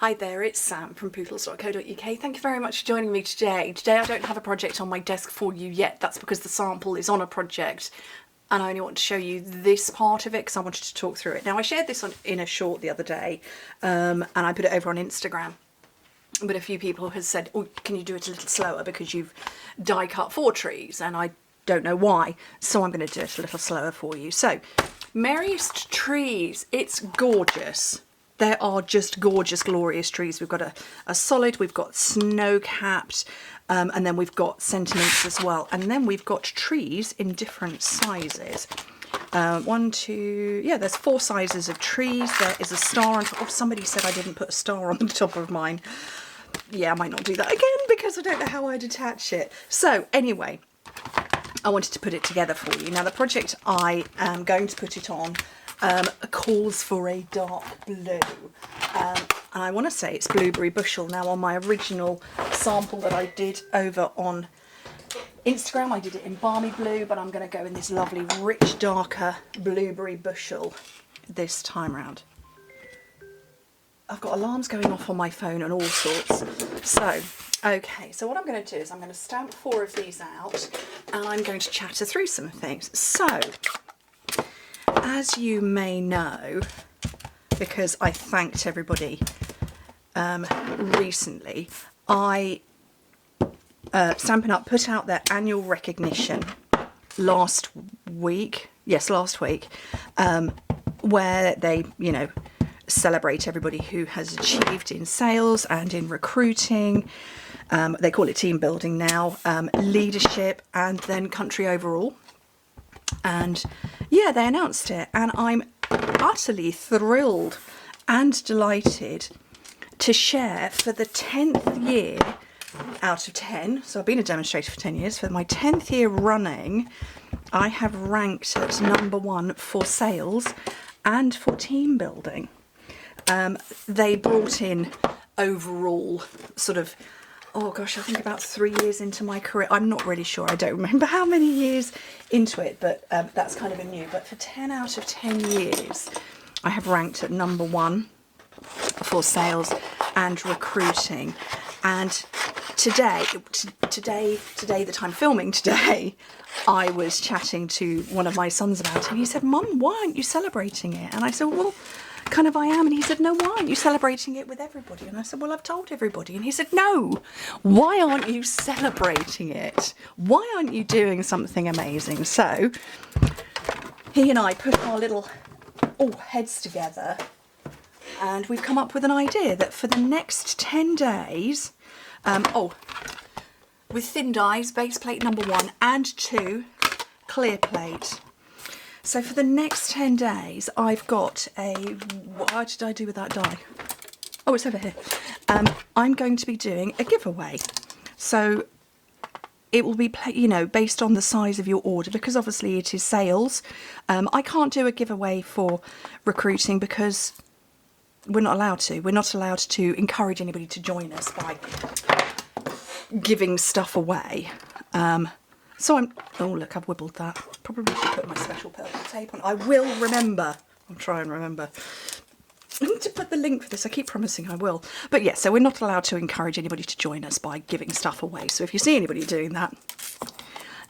Hi there, it's Sam from Pootles.co.uk. Thank you very much for joining me today. Today I don't have a project on my desk for you yet. That's because the sample is on a project and I only want to show you this part of it because I wanted to talk through it. Now I shared this in a short the other day and I put it over on Instagram. But a few people have said, oh, can you do it a little slower because you've die cut 4 trees, and I don't know why, so I'm going to do it a little slower for you. So, Merriest trees, it's gorgeous. There are just gorgeous, glorious trees. We've got a solid, we've got snow-capped, and then we've got sentiments as well. And then we've got trees in different sizes. There's 4 sizes of trees. There is a star on top. Oh, somebody said I didn't put a star on the top of mine. Yeah, I might not do that again because I don't know how I'd attach it. So anyway, I wanted to put it together for you. Now the project I am going to put it on calls for a dark blue. And I want to say it's blueberry bushel. Now on my original sample that I did over on Instagram, I did it in balmy blue, but I'm going to go in this lovely rich darker blueberry bushel this time round. I've got alarms going off on my phone and all sorts. So, okay, so what I'm going to do is I'm going to stamp 4 of these out and I'm going to chatter through some things. So, as you may know, because I thanked everybody recently, Stampin' Up put out their annual recognition last week, where they, celebrate everybody who has achieved in sales and in recruiting. They call it team building now, leadership, and then country overall. And yeah, they announced it, and I'm utterly thrilled and delighted to share for the 10th year out of 10, so I've been a demonstrator for 10 years, for my 10th year running, I have ranked at #1 for sales and for team building. They brought in overall sort of, oh gosh, I think about 3 years into my career. I'm not really sure, I don't remember how many years into it, but that's kind of a new. But for 10 out of 10 years, I have ranked at #1 for sales and recruiting. And today, that I'm filming today, I was chatting to one of my sons about it. And he said, Mum, why aren't you celebrating it? And I said, well, kind of I am. And he said, no, why aren't you celebrating it with everybody? And I said, well, I've told everybody. And he said, no, why aren't you celebrating it? Why aren't you doing something amazing? So he and I put our little heads together, and we've come up with an idea that for the next 10 days, with thin dies, base plate #1 and 2, clear plate. So for the next 10 days, I've got what did I do with that die? Oh, it's over here. I'm going to be doing a giveaway. So it will be, based on the size of your order, because obviously it is sales. I can't do a giveaway for recruiting because we're not allowed to. We're not allowed to encourage anybody to join us by giving stuff away. So oh look, I've wibbled that. Probably should put my special purple tape on. I will remember. I'll try and remember. I need to put the link for this. I keep promising I will. But yeah, so we're not allowed to encourage anybody to join us by giving stuff away. So if you see anybody doing that,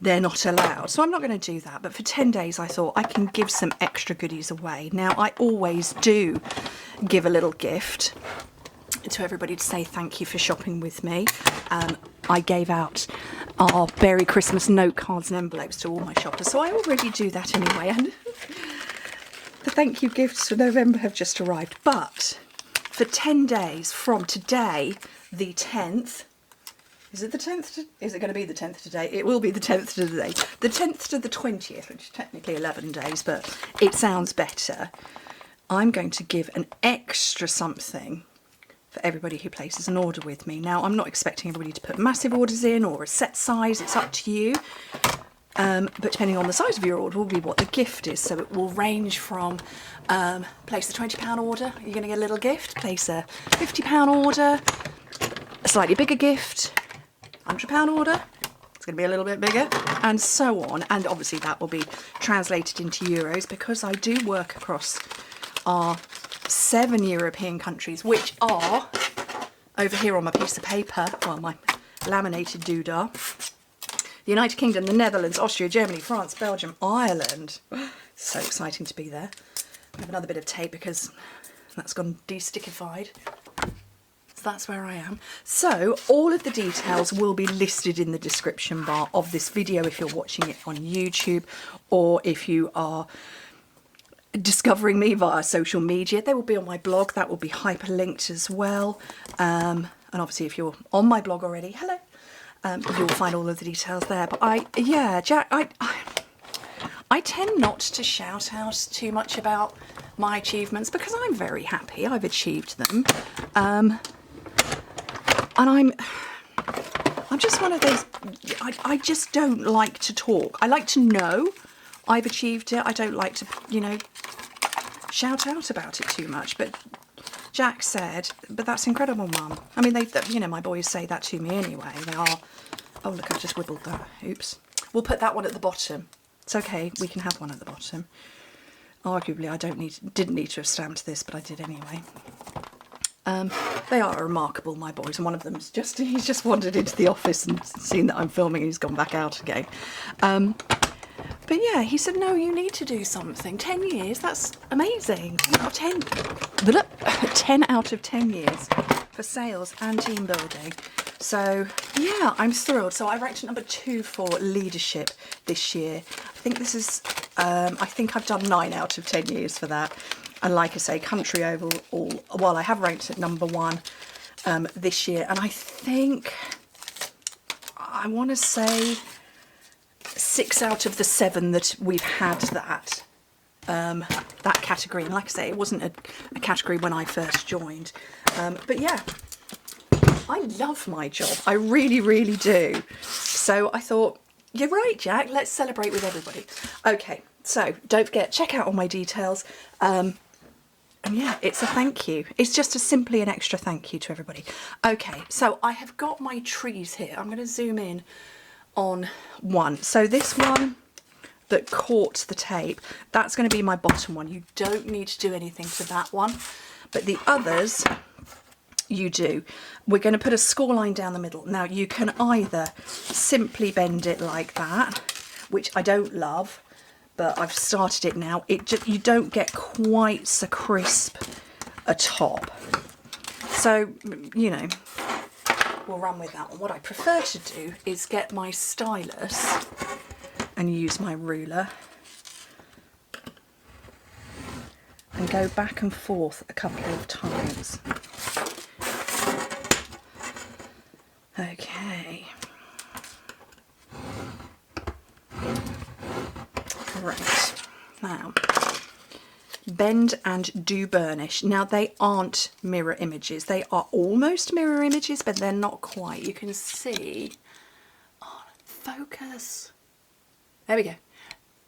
they're not allowed. So I'm not going to do that. But for 10 days, I thought I can give some extra goodies away. Now, I always do give a little gift to everybody to say thank you for shopping with me. I gave out our Merry Christmas note cards and envelopes to all my shoppers, so I already do that anyway, and the thank you gifts for November have just arrived. But for 10 days from today, the 10th, is it the 10th? Is it going to be the 10th today? It will be the 10th today. The 10th to the 20th, which is technically 11 days, but it sounds better. I'm going to give an extra something for everybody who places an order with me. Now, I'm not expecting everybody to put massive orders in or a set size, it's up to you. But depending on the size of your order will be what the gift is. So it will range from, place a £20 order, you're going to get a little gift, place a £50 order, a slightly bigger gift, £100 order, it's going to be a little bit bigger, and so on. And obviously that will be translated into euros because I do work across our 7 European countries, which are over here on my piece of paper, well, my laminated doodah. The United Kingdom, the Netherlands, Austria, Germany, France, Belgium, Ireland. So exciting to be there. I have another bit of tape because that's gone de-stickified. So that's where I am. So all of the details will be listed in the description bar of this video if you're watching it on YouTube, or if you are discovering me via social media. They will be on my blog. That will be hyperlinked as well. And obviously if you're on my blog already, hello. You'll find all of the details there. But Jack, I tend not to shout out too much about my achievements because I'm very happy I've achieved them. And I'm just one of those, I just don't like to talk. I like to know I've achieved it. I don't like to, you know, shout out about it too much. But Jack said, but that's incredible, Mum. I mean, you know, my boys say that to me anyway. They are, oh, look, I've just wibbled that. Oops. We'll put that one at the bottom. It's okay, we can have one at the bottom. Arguably, I didn't need to have stamped this, but I did anyway. They are remarkable, my boys, and one of them's he's just wandered into the office and seen that I'm filming and he's gone back out again. But yeah, he said, no, you need to do something. 10 years, that's amazing. 10 out of 10 years for sales and team building. So yeah, I'm thrilled. So I ranked number 2 for leadership this year. I think this is, I think I've done 9 out of 10 years for that. And like I say, country overall, well, I have ranked at number 1 this year. And I think, I want to say 6 out of the 7 that we've had that category. And like I say, it wasn't a category when I first joined. But yeah, I love my job. I really, really do. So I thought, you're right, Jack, let's celebrate with everybody. Okay, so don't forget, check out all my details. And yeah, it's a thank you. It's just simply an extra thank you to everybody. Okay, so I have got my trees here. I'm going to zoom in on one. So this one that caught the tape, that's going to be my bottom one. You don't need to do anything to that one, but the others you do. We're going to put a score line down the middle. Now you can either simply bend it like that, which I don't love, but I've started it now. You don't get quite so crisp a top. So, you know, we'll run with that one. What I prefer to do is get my stylus and use my ruler and go back and forth a couple of times. Okay. Right. Now, bend and do burnish. Now, they aren't mirror images. They are almost mirror images, but they're not quite. You can see, oh, focus. There we go.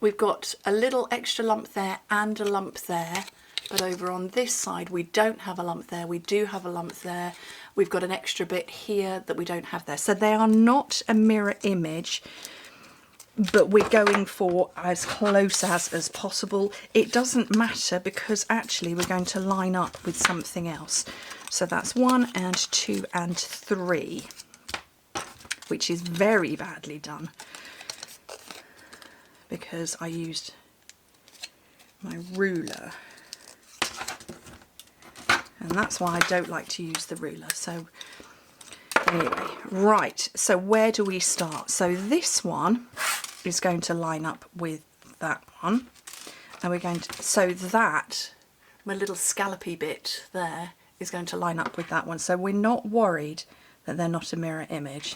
We've got a little extra lump there and a lump there. But over on this side, we don't have a lump there. We do have a lump there. We've got an extra bit here that we don't have there. So they are not a mirror image, but we're going for as close as possible. It doesn't matter because actually we're going to line up with something else. So that's 1 and 2 and 3, which is very badly done because I used my ruler. And that's why I don't like to use the ruler. So anyway, right, so where do we start? So this one is going to line up with that one. And we're going to, so that, my little scallopy bit there, is going to line up with that one. So we're not worried that they're not a mirror image.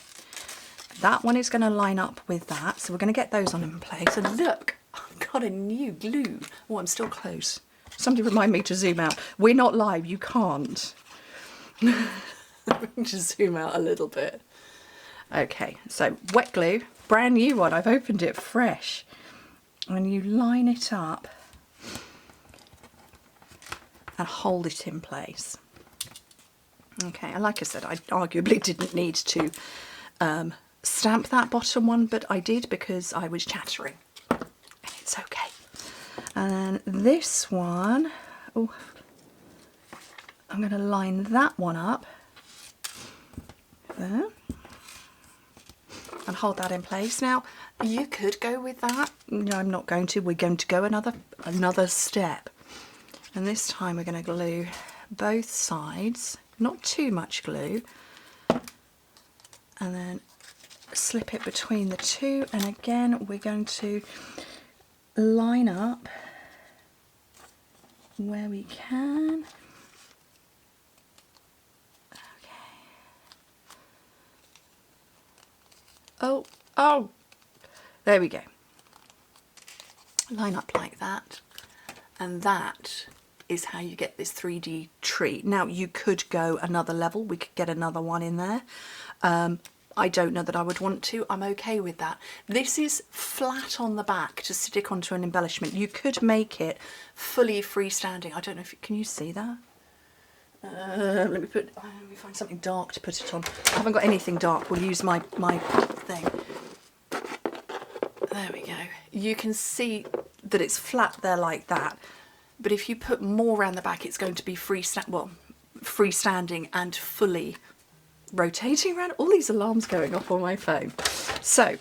That one is going to line up with that. So we're going to get those on in place. And look, I've got a new glue. Oh, I'm still close. Somebody remind me to zoom out. We're not live, you can't. Just zoom out a little bit. Okay, so wet glue, brand new one. I've opened it fresh. And you line it up and hold it in place. Okay, and like I said, I arguably didn't need to stamp that bottom one, but I did because I was chattering. And it's okay. And then this one, oh, I'm going to line that one up there and hold that in place. Now, you could go with that. No, I'm not going to. We're going to go another step. And this time we're going to glue both sides, not too much glue, and then slip it between the two. And again, we're going to line up where we can. Oh, there we go. Line up like that, and that is how you get this 3D tree. Now, you could go another level. We could get another one in there. I don't know that I would want to. I'm okay with that. This is flat on the back to stick onto an embellishment. You could make it fully freestanding. I don't know if can you see that? Let me find something dark to put it on. I haven't got anything dark. We'll use my thing. There we go. You can see that it's flat there like that. But if you put more around the back, it's going to be freestanding and fully rotating around. All these alarms going off on my phone. So,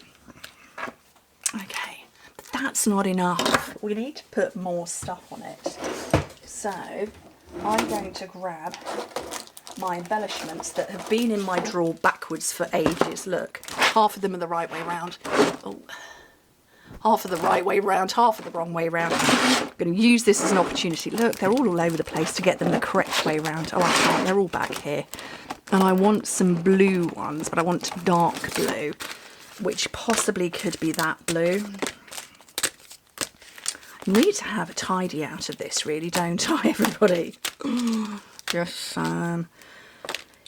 okay, but that's not enough. We need to put more stuff on it. So, I'm going to grab my embellishments that have been in my drawer backwards for ages. Look, half of them are the right way round. Oh, half of the right way round, half of the wrong way round. I'm going to use this as an opportunity. Look, they're all over the place to get them the correct way round. Oh, I can't. They're all back here. And I want some blue ones, but I want dark blue, which possibly could be that blue. You need to have a tidy out of this, really, don't I, everybody? Just,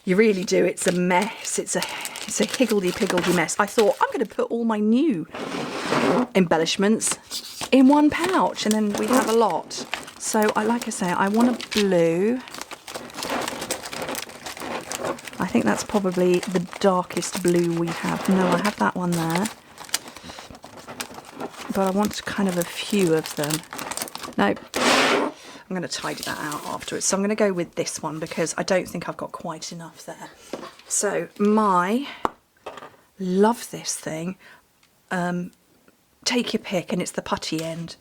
you really do. It's a mess. It's a higgledy-piggledy mess. I thought, I'm going to put all my new embellishments in one pouch, and then we have a lot. So, like I say, I want a blue. I think that's probably the darkest blue we have. No, I have that one there. But I want kind of a few of them. No, I'm going to tidy that out afterwards. So I'm going to go with this one because I don't think I've got quite enough there. So love this thing. Take your pick, and it's the putty end.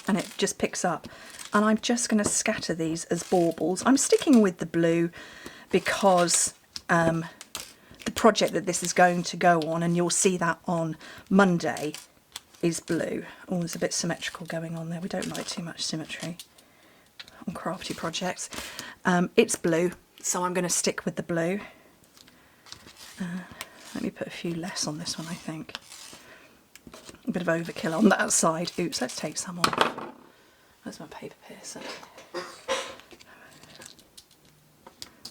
And it just picks up. And I'm just going to scatter these as baubles. I'm sticking with the blue because the project that this is going to go on, and you'll see that on Monday, is blue. Oh, there's a bit symmetrical going on there. We don't like too much symmetry on crafty projects. It's blue, so I'm going to stick with the blue. Let me put a few less on this one, I think. A bit of overkill on that side. Oops, let's take some off. Where's my paper piercer?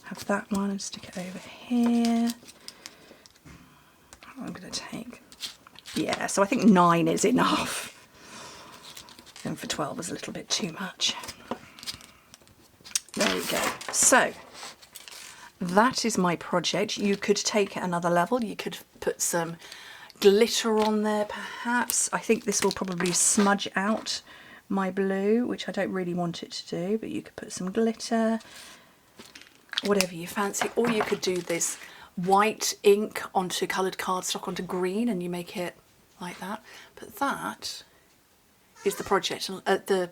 Have that one and stick it over here. I'm going to take, yeah, so I think 9 is enough. Going for 12 is a little bit too much. There we go. So that is my project. You could take it another level. You could put some glitter on there perhaps. I think this will probably smudge out my blue, which I don't really want it to do, but you could put some glitter, whatever you fancy. Or you could do this white ink onto coloured cardstock onto green, and you make it like that. But that is the project, the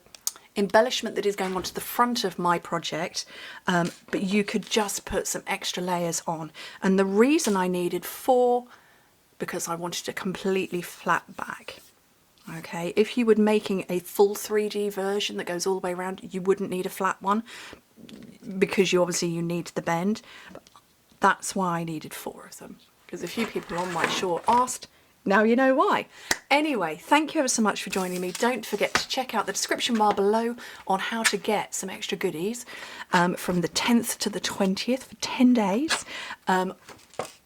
embellishment that is going onto the front of my project, but you could just put some extra layers on. And the reason I needed 4, because I wanted a completely flat back. Okay, if you were making a full 3D version that goes all the way around, you wouldn't need a flat one because you need the bend. But that's why I needed 4 of them, because a few people on my short asked. Now you know why. Anyway, thank you ever so much for joining me. Don't forget to check out the description bar below on how to get some extra goodies from the 10th to the 20th for 10 days.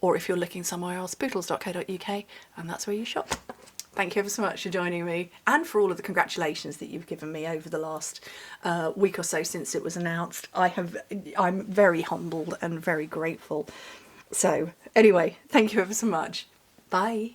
Or if you're looking somewhere else, pootles.co.uk, and that's where you shop. Thank you ever so much for joining me, and for all of the congratulations that you've given me over the last week or so since it was announced. I'm very humbled and very grateful. So anyway, thank you ever so much. Bye.